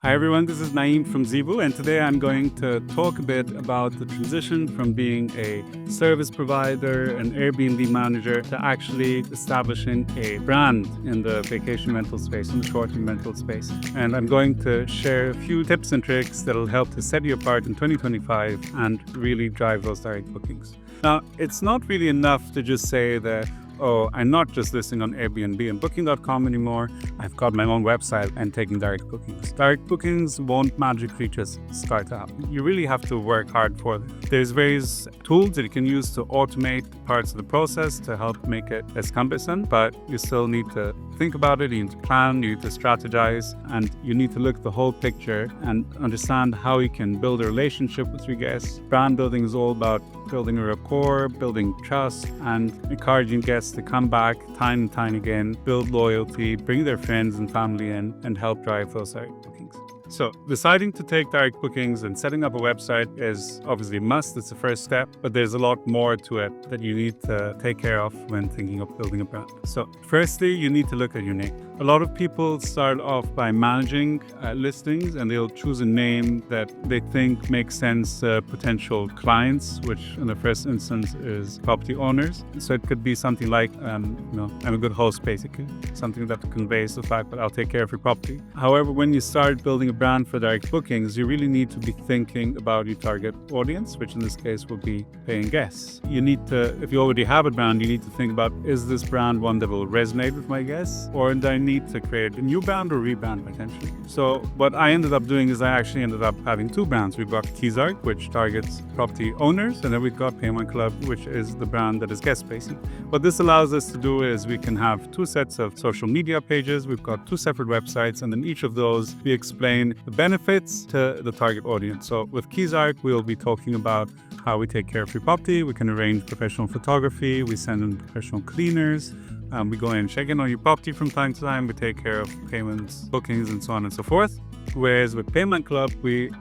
Hi everyone, this is Naeem from Zebu, and today I'm going to talk a bit about the transition from being a service provider, an Airbnb manager, to actually establishing a brand in the vacation rental space, in the short-term rental space. And I'm going to share a few tips and tricks that will help to set you apart in 2025 and really drive those direct bookings. Now, it's not really enough to just say that, oh, I'm not just listing on Airbnb and Booking.com anymore. I've got my own website and taking direct bookings. Direct bookings won't magically just start out. You really have to work hard for them. There's various tools that you can use to automate parts of the process to help make it less cumbersome, but you still need to think about it, you need to plan, you need to strategize, and you need to look at the whole picture and understand how you can build a relationship with your guests. Brand building is all about building a rapport, building trust, and encouraging guests to come back time and time again, build loyalty, bring their friends and family in, and help drive those direct bookings. So deciding to take direct bookings and setting up a website is obviously a must. It's the first step, but there's a lot more to it that you need to take care of when thinking of building a brand. So firstly, you need to look at your name. A lot of people start off by managing listings, and they'll choose a name that they think makes sense to potential clients, which in the first instance is property owners. So it could be something like, I'm a good host, basically, something that conveys the fact that I'll take care of your property. However, when you start building a brand for direct bookings, you really need to be thinking about your target audience, which in this case will be paying guests. You need to, if you already have a brand, you need to think about, is this brand one that will resonate with my guests, or do I need to create a new brand or rebrand potentially? So what I ended up doing is I actually ended up having two brands. We've got Keysark, which targets property owners, and then we've got Payment Club, which is the brand that is guest facing. What this allows us to do is we can have two sets of social media pages. We've got two separate websites, and in each of those we explain the benefits to the target audience. So with Keysark, we'll be talking about how we take care of your property. We can arrange professional photography. We send in professional cleaners. We go in and check in on your property from time to time. We take care of payments, bookings, and so on and so forth. Whereas with Payment Club, we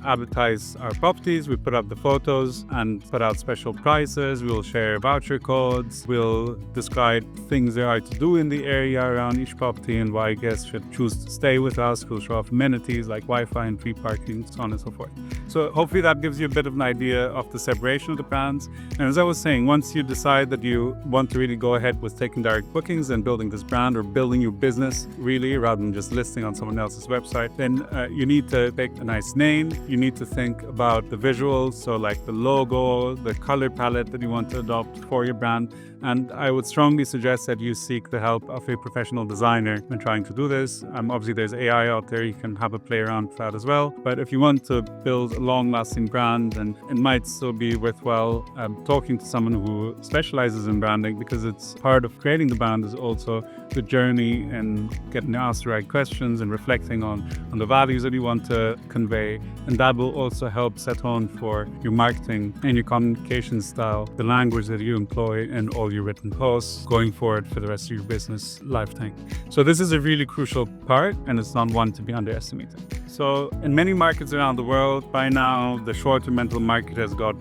advertise our properties, we put up the photos and put out special prices, we'll share voucher codes, we'll describe things there are to do in the area around each property and why guests should choose to stay with us. We'll show off amenities like Wi-Fi and free parking, so on and so forth. So hopefully that gives you a bit of an idea of the separation of the brands. And as I was saying, once you decide that you want to really go ahead with taking direct bookings and building this brand or building your business really rather than just listing on someone else's website, then you need to pick a nice name. You need to think about the visuals, so like the logo, the color palette that you want to adopt for your brand. And I would strongly suggest that you seek the help of a professional designer when trying to do this. Obviously, there's AI out there. You can have a play around with that as well. But if you want to build a long-lasting brand, then it might still be worthwhile talking to someone who specializes in branding, because it's part of creating the brand is also the journey and getting asked the right questions and reflecting on the values that you want to convey. And that will also help set tone for your marketing and your communication style, the language that you employ in all your written posts going forward for the rest of your business lifetime. So this is a really crucial part, and it's not one to be underestimated. So in many markets around the world, by now, the short-term rental market has got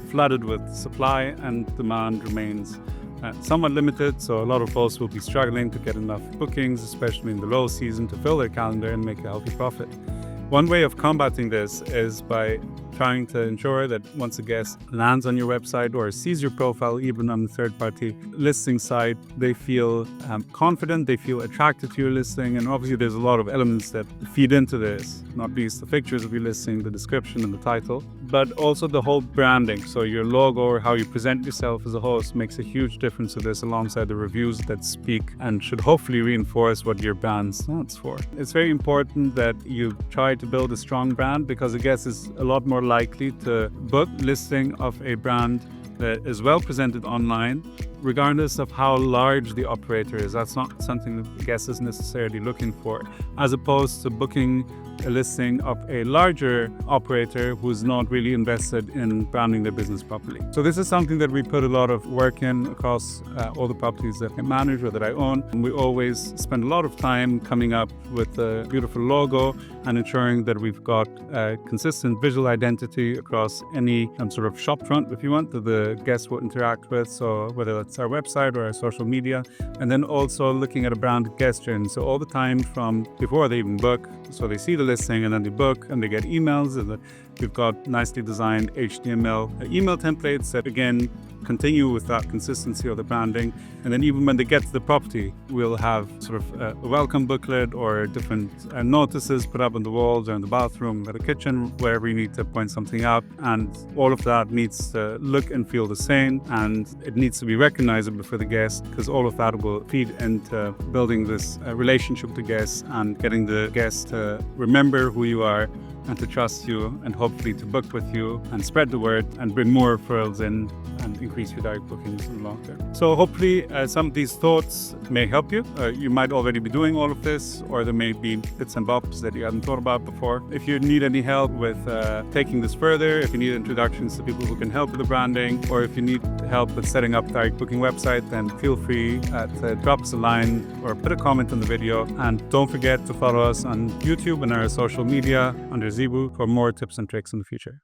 flooded with supply, and demand remains somewhat limited. So a lot of folks will be struggling to get enough bookings, especially in the low season, to fill their calendar and make a healthy profit. One way of combating this is by trying to ensure that once a guest lands on your website or sees your profile, even on the third-party listing site, they feel confident, they feel attracted to your listing. And obviously there's a lot of elements that feed into this, not least the pictures of your listing, the description and the title, but also the whole branding. So your logo or how you present yourself as a host makes a huge difference to this, alongside the reviews that speak and should hopefully reinforce what your brand stands for. It's very important that you try to build a strong brand, because a guest is a lot more likely to book listing of a brand that is well presented online, regardless of how large the operator is. That's not something that the guest is necessarily looking for, as opposed to booking a listing of a larger operator who's not really invested in branding their business properly. So this is something that we put a lot of work in across all the properties that I manage or that I own. And we always spend a lot of time coming up with a beautiful logo and ensuring that we've got a consistent visual identity across any sort of shop front, if you want, that the guests will interact with. So whether that's our website or our social media, and then also looking at a brand guest journey. So all the time from before they even book, so they see the listing and then they book and they get emails, and we've got nicely designed HTML email templates that again continue with that consistency of the branding. And then even when they get to the property, we'll have sort of a welcome booklet or different notices put up on the walls or in the bathroom or the kitchen, wherever you need to point something out. And all of that needs to look and feel the same, and it needs to be recognizable for the guest, because all of that will feed into building this relationship with the guests and getting the guests to remember who you are and to trust you, and hopefully to book with you and spread the word and bring more referrals in and increase your direct bookings in the long term. So hopefully some of these thoughts may help you. You might already be doing all of this, or there may be bits and bobs that you hadn't thought about before. If you need any help with taking this further, if you need introductions to people who can help with the branding, or if you need help with setting up a direct booking website, then feel free to drop us a line or put a comment on the video. And don't forget to follow us on YouTube and our social media under Zebu for more tips and tricks in the future.